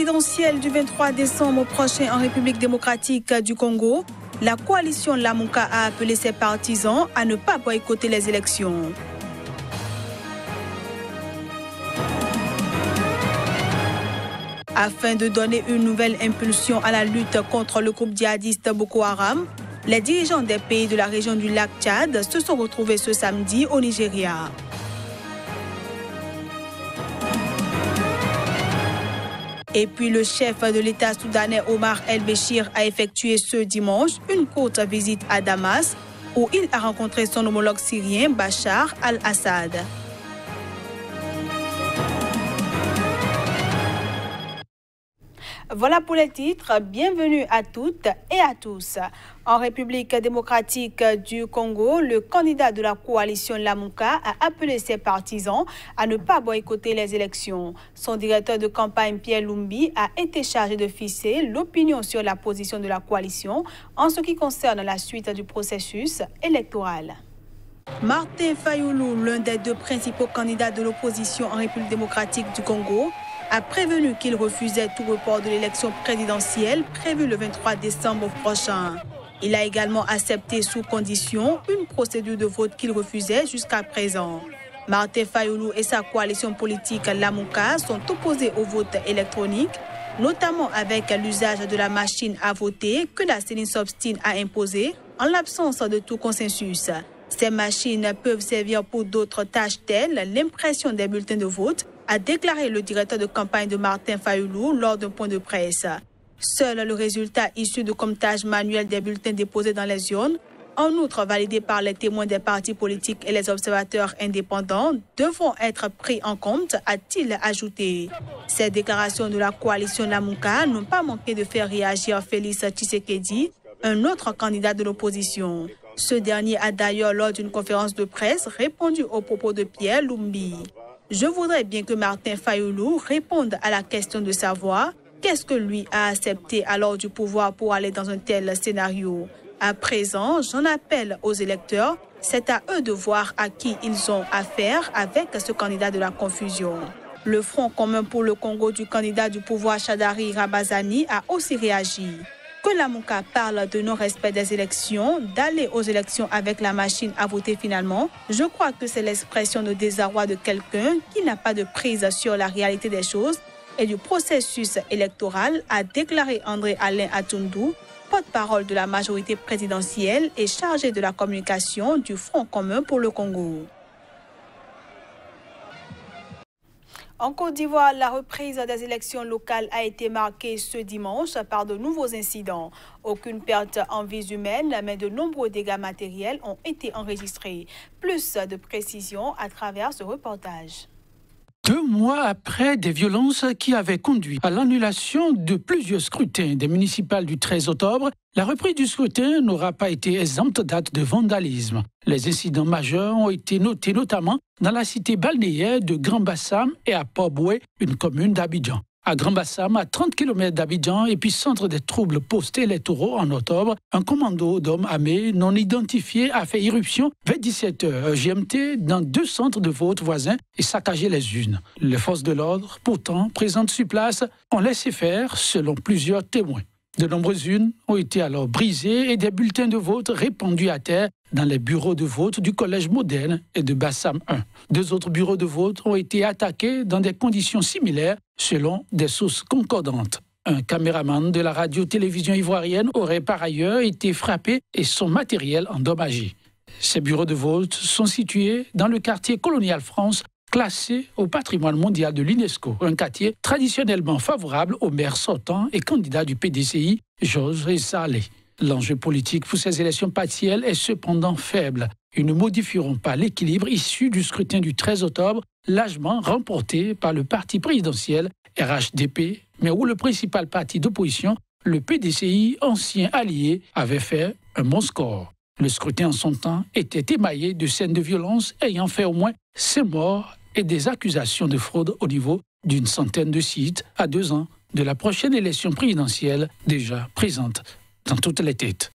présidentielle du 23 décembre prochain en République démocratique du Congo, la coalition Lamuka a appelé ses partisans à ne pas boycotter les élections. Afin de donner une nouvelle impulsion à la lutte contre le groupe djihadiste Boko Haram, les dirigeants des pays de la région du lac Tchad se sont retrouvés ce samedi au Nigeria. Et puis le chef de l'État soudanais Omar El-Béchir a effectué ce dimanche une courte visite à Damas où il a rencontré son homologue syrien Bachar al-Assad. Voilà pour les titres. Bienvenue à toutes et à tous. En République démocratique du Congo, le candidat de la coalition Lamuka a appelé ses partisans à ne pas boycotter les élections. Son directeur de campagne, Pierre Lumbi, a été chargé de fixer l'opinion sur la position de la coalition en ce qui concerne la suite du processus électoral. Martin Fayoulou, l'un des deux principaux candidats de l'opposition en République démocratique du Congo, a prévenu qu'il refusait tout report de l'élection présidentielle prévue le 23 décembre prochain. Il a également accepté sous condition une procédure de vote qu'il refusait jusqu'à présent. Martin Fayoulou et sa coalition politique Lamuka sont opposés au vote électronique, notamment avec l'usage de la machine à voter que la CENI s'obstine à imposer en l'absence de tout consensus. Ces machines peuvent servir pour d'autres tâches telles l'impression des bulletins de vote, a déclaré le directeur de campagne de Martin Fayoulou lors d'un point de presse. Seul le résultat issu du comptage manuel des bulletins déposés dans les urnes, en outre validé par les témoins des partis politiques et les observateurs indépendants, devront être pris en compte, a-t-il ajouté. Ces déclarations de la coalition Lamuka n'ont pas manqué de faire réagir Félix Tshisekedi, un autre candidat de l'opposition. Ce dernier a d'ailleurs, lors d'une conférence de presse, répondu aux propos de Pierre Lumbi. Je voudrais bien que Martin Fayoulou réponde à la question de savoir qu'est-ce que lui a accepté alors du pouvoir pour aller dans un tel scénario. À présent, j'en appelle aux électeurs, c'est à eux de voir à qui ils ont affaire avec ce candidat de la confusion. Le Front commun pour le Congo du candidat du pouvoir Chadari Rabazani a aussi réagi. Que Lamuka parle de non-respect des élections, d'aller aux élections avec la machine à voter finalement, je crois que c'est l'expression de désarroi de quelqu'un qui n'a pas de prise sur la réalité des choses et du processus électoral, a déclaré André Alain Atundou, porte-parole de la majorité présidentielle et chargé de la communication du Front commun pour le Congo. En Côte d'Ivoire, la reprise des élections locales a été marquée ce dimanche par de nouveaux incidents. Aucune perte en vies humaines, mais de nombreux dégâts matériels ont été enregistrés. Plus de précisions à travers ce reportage. 2 mois après des violences qui avaient conduit à l'annulation de plusieurs scrutins des municipales du 13 octobre, la reprise du scrutin n'aura pas été exempte d'actes de vandalisme. Les incidents majeurs ont été notés notamment dans la cité balnéaire de Grand Bassam et à Port-Boué, une commune d'Abidjan. À Grand Bassam, à 30 km d'Abidjan, épicentre des troubles post-électoraux en octobre, un commando d'hommes armés non identifiés a fait irruption vers 17h GMT dans 2 centres de vote voisins et saccagé les urnes. Les forces de l'ordre, pourtant présentes sur place, ont laissé faire selon plusieurs témoins. De nombreuses urnes ont été alors brisées et des bulletins de vote répandus à terre dans les bureaux de vote du collège moderne et de Bassam 1. 2 autres bureaux de vote ont été attaqués dans des conditions similaires selon des sources concordantes. Un caméraman de la radio-télévision ivoirienne aurait par ailleurs été frappé et son matériel endommagé. Ces bureaux de vote sont situés dans le quartier Colonial France, classé au patrimoine mondial de l'UNESCO, un quartier traditionnellement favorable au maire sortant et candidat du PDCI, Georges Salé. L'enjeu politique pour ces élections partielles est cependant faible. Ils ne modifieront pas l'équilibre issu du scrutin du 13 octobre, largement remporté par le parti présidentiel RHDP, mais où le principal parti d'opposition, le PDCI, ancien allié, avait fait un bon score. Le scrutin en son temps était émaillé de scènes de violence ayant fait au moins 5 morts et des accusations de fraude au niveau d'une centaine de sites à 2 ans de la prochaine élection présidentielle déjà présente dans toutes les têtes.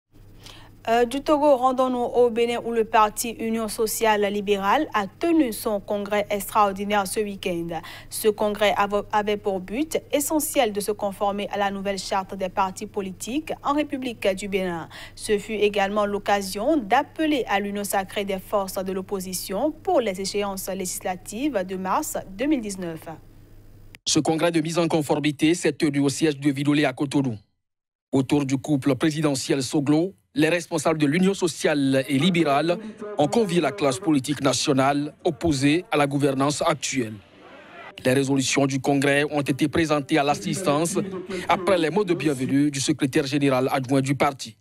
Du Togo, rendons-nous au Bénin où le parti Union sociale libérale a tenu son congrès extraordinaire ce week-end. Ce congrès avait pour but essentiel de se conformer à la nouvelle charte des partis politiques en République du Bénin. Ce fut également l'occasion d'appeler à l'union sacrée des forces de l'opposition pour les échéances législatives de mars 2019. Ce congrès de mise en conformité s'est tenu au siège de Vidolé à Cotonou. Autour du couple présidentiel Soglo, les responsables de l'Union sociale et libérale ont convié la classe politique nationale opposée à la gouvernance actuelle. Les résolutions du Congrès ont été présentées à l'assistance après les mots de bienvenue du secrétaire général adjoint du parti.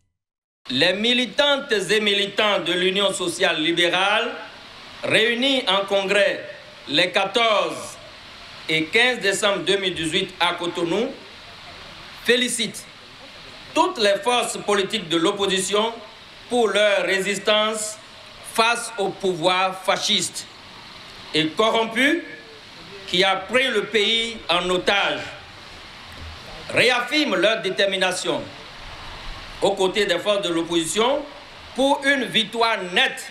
Les militantes et militants de l'Union sociale libérale, réunis en Congrès les 14 et 15 décembre 2018 à Cotonou, félicitent toutes les forces politiques de l'opposition pour leur résistance face au pouvoir fasciste et corrompu qui a pris le pays en otage, réaffirment leur détermination aux côtés des forces de l'opposition pour une victoire nette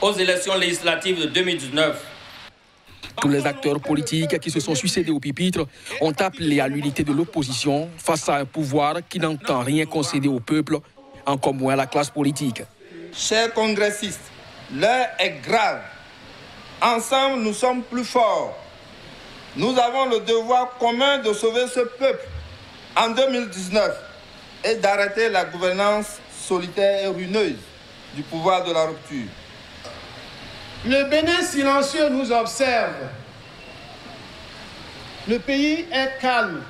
aux élections législatives de 2019. Tous les acteurs politiques qui se sont succédés au pupitre ont appelé à l'unité de l'opposition face à un pouvoir qui n'entend rien concéder au peuple, encore moins à la classe politique. Chers congressistes, l'heure est grave. Ensemble, nous sommes plus forts. Nous avons le devoir commun de sauver ce peuple en 2019 et d'arrêter la gouvernance solitaire et ruineuse du pouvoir de la rupture. Le Bénin silencieux nous observe. Le pays est calme.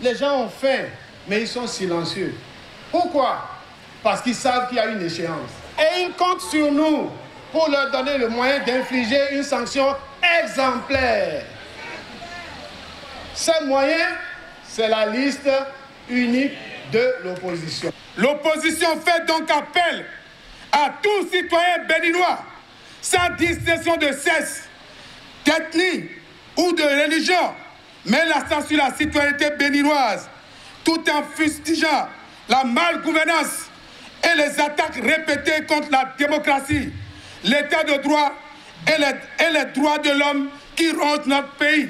Les gens ont faim, mais ils sont silencieux. Pourquoi? Parce qu'ils savent qu'il y a une échéance. Et ils comptent sur nous pour leur donner le moyen d'infliger une sanction exemplaire. Ce moyen, c'est la liste unique de l'opposition. L'opposition fait donc appel à tous citoyens béninois, sans distinction de sexe, d'ethnie ou de religion, met l'accent sur la citoyenneté béninoise, tout en fustigeant la malgouvernance et les attaques répétées contre la démocratie, l'état de droit et les droits de l'homme qui rongent notre pays.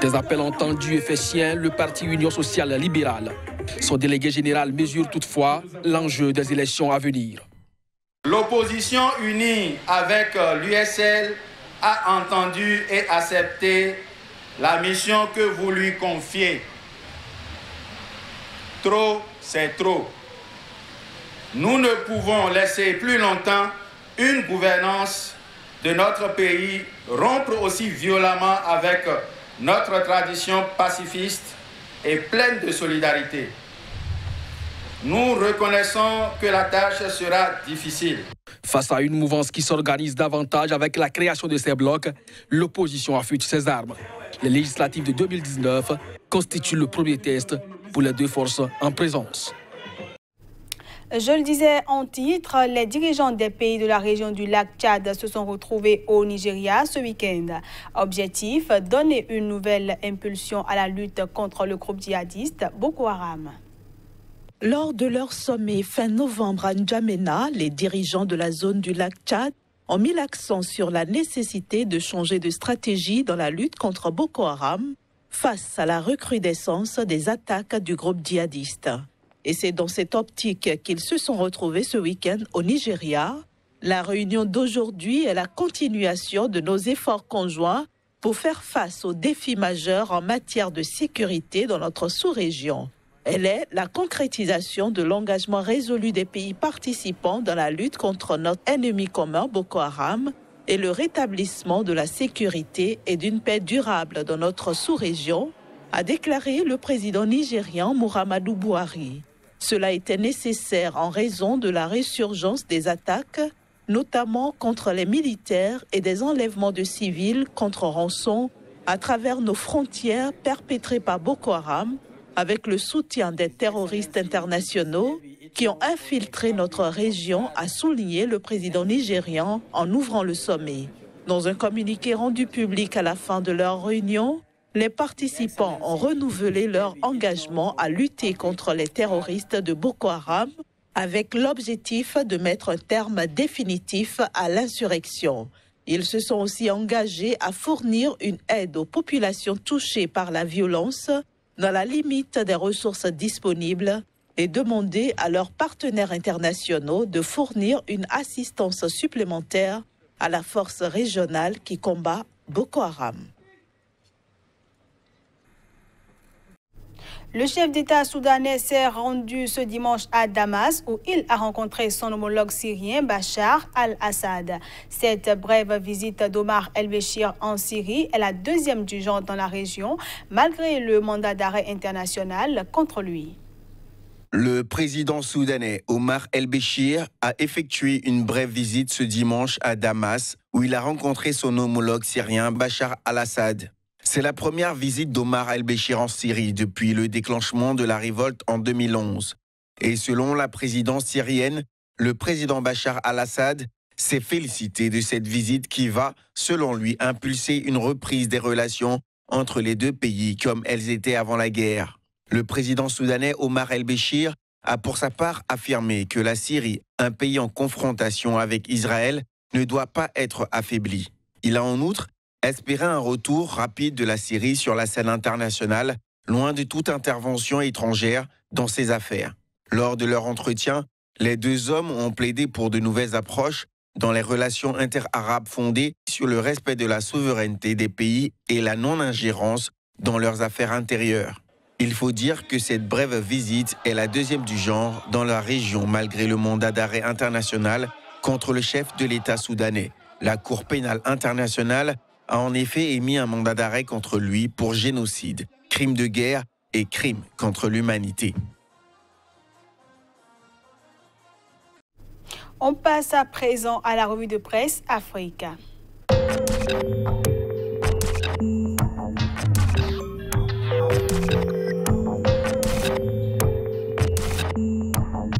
Des appels entendus et faits siens, le parti Union sociale libérale. Son délégué général mesure toutefois l'enjeu des élections à venir. L'opposition unie avec l'USL a entendu et accepté la mission que vous lui confiez. Trop, c'est trop. Nous ne pouvons laisser plus longtemps une gouvernance de notre pays rompre aussi violemment avec notre tradition pacifiste et pleine de solidarité. Nous reconnaissons que la tâche sera difficile. Face à une mouvance qui s'organise davantage avec la création de ces blocs, l'opposition affûte ses armes. Les législatives de 2019 constituent le premier test pour les deux forces en présence. Je le disais en titre, les dirigeants des pays de la région du lac Tchad se sont retrouvés au Nigeria ce week-end. Objectif, donner une nouvelle impulsion à la lutte contre le groupe djihadiste Boko Haram. Lors de leur sommet fin novembre à N'Djamena, les dirigeants de la zone du lac Tchad ont mis l'accent sur la nécessité de changer de stratégie dans la lutte contre Boko Haram face à la recrudescence des attaques du groupe djihadiste. Et c'est dans cette optique qu'ils se sont retrouvés ce week-end au Nigeria. La réunion d'aujourd'hui est la continuation de nos efforts conjoints pour faire face aux défis majeurs en matière de sécurité dans notre sous-région. Elle est la concrétisation de l'engagement résolu des pays participants dans la lutte contre notre ennemi commun Boko Haram et le rétablissement de la sécurité et d'une paix durable dans notre sous-région, a déclaré le président nigérian Muhammadu Buhari. Cela était nécessaire en raison de la résurgence des attaques, notamment contre les militaires et des enlèvements de civils contre rançon à travers nos frontières perpétrées par Boko Haram, avec le soutien des terroristes internationaux qui ont infiltré notre région, a souligné le président nigérian en ouvrant le sommet. Dans un communiqué rendu public à la fin de leur réunion, les participants ont renouvelé leur engagement à lutter contre les terroristes de Boko Haram avec l'objectif de mettre un terme définitif à l'insurrection. Ils se sont aussi engagés à fournir une aide aux populations touchées par la violence dans la limite des ressources disponibles et demander à leurs partenaires internationaux de fournir une assistance supplémentaire à la force régionale qui combat Boko Haram. Le chef d'État soudanais s'est rendu ce dimanche à Damas où il a rencontré son homologue syrien Bachar al-Assad. Cette brève visite d'Omar el-Béchir en Syrie est la deuxième du genre dans la région, malgré le mandat d'arrêt international contre lui. Le président soudanais Omar el-Béchir a effectué une brève visite ce dimanche à Damas où il a rencontré son homologue syrien Bachar al-Assad. C'est la première visite d'Omar el-Béchir en Syrie depuis le déclenchement de la révolte en 2011. Et selon la présidence syrienne, le président Bachar al-Assad s'est félicité de cette visite qui va, selon lui, impulser une reprise des relations entre les deux pays comme elles étaient avant la guerre. Le président soudanais Omar el-Béchir a pour sa part affirmé que la Syrie, un pays en confrontation avec Israël, ne doit pas être affaiblie. Il a en outre espérer un retour rapide de la Syrie sur la scène internationale, loin de toute intervention étrangère dans ses affaires. Lors de leur entretien, les deux hommes ont plaidé pour de nouvelles approches dans les relations inter-arabes fondées sur le respect de la souveraineté des pays et la non-ingérence dans leurs affaires intérieures. Il faut dire que cette brève visite est la deuxième du genre dans la région malgré le mandat d'arrêt international contre le chef de l'État soudanais. La Cour pénale internationale a en effet émis un mandat d'arrêt contre lui pour génocide, crime de guerre et crime contre l'humanité. On passe à présent à la revue de presse Africa.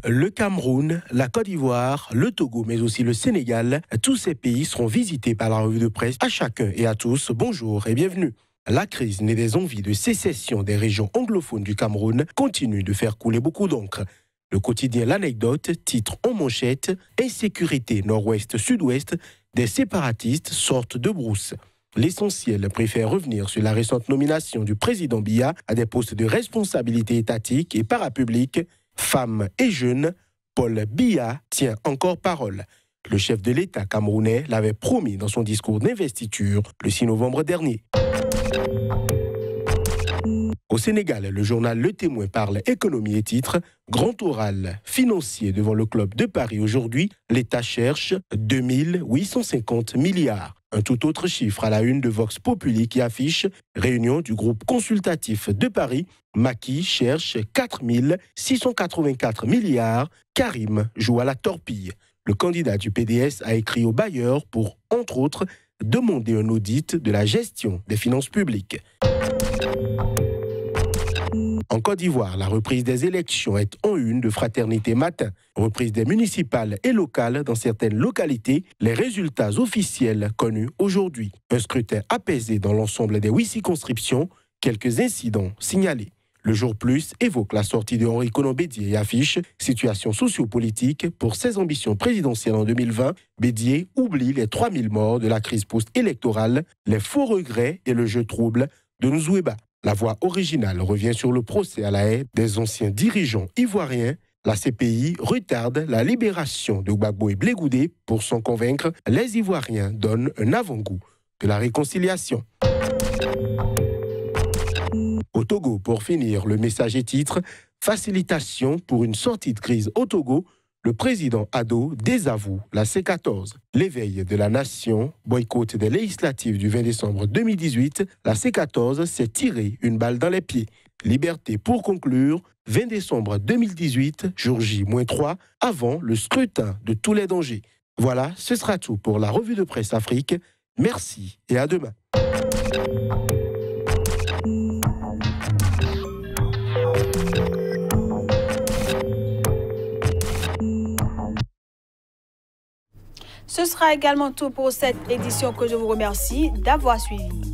Le Cameroun, la Côte d'Ivoire, le Togo, mais aussi le Sénégal, tous ces pays seront visités par la revue de presse. À chacun et à tous, bonjour et bienvenue. La crise née des envies de sécession des régions anglophones du Cameroun continue de faire couler beaucoup d'encre. Le quotidien L'Anecdote titre en manchette « Insécurité nord-ouest-sud-ouest, des séparatistes sortent de brousse ». L'essentiel préfère revenir sur la récente nomination du président Biya à des postes de responsabilité étatique et parapublique. Femmes et jeunes, Paul Biya tient encore parole. Le chef de l'État camerounais l'avait promis dans son discours d'investiture le 6 novembre dernier. Au Sénégal, le journal Le Témoin parle économie et titre « Grand oral financier devant le club de Paris aujourd'hui, l'État cherche 2850 milliards ». Un tout autre chiffre à la une de Vox Populi qui affiche « Réunion du groupe consultatif de Paris, Macky cherche 4684 milliards, Karim joue à la torpille ». Le candidat du PDS a écrit aux bailleurs pour, entre autres, demander un audit de la gestion des finances publiques. En Côte d'Ivoire, la reprise des élections est en une de Fraternité Matin. Reprise des municipales et locales dans certaines localités, les résultats officiels connus aujourd'hui. Un scrutin apaisé dans l'ensemble des 8 circonscriptions, quelques incidents signalés. Le Jour Plus évoque la sortie de Henri Konan Bédié et affiche « Situation sociopolitique pour ses ambitions présidentielles en 2020 ». Bédié oublie les 3000 morts de la crise post-électorale, les faux regrets et le jeu trouble de Nzouéba. La voix originale revient sur le procès à la haie des anciens dirigeants ivoiriens. La CPI retarde la libération de Gbagbo et Blé Goudé. Pour s'en convaincre, les Ivoiriens donnent un avant-goût de la réconciliation. Au Togo, pour finir, le message est titre « Facilitation pour une sortie de crise au Togo ». Le président Ado désavoue la C14. L'éveil de la nation, boycott des législatives du 20 décembre 2018, la C14 s'est tiré une balle dans les pieds. Liberté pour conclure, 20 décembre 2018, jour J-3, avant le scrutin de tous les dangers. Voilà, ce sera tout pour la revue de presse Afrique. Merci et à demain. Ce sera également tout pour cette édition que je vous remercie d'avoir suivi.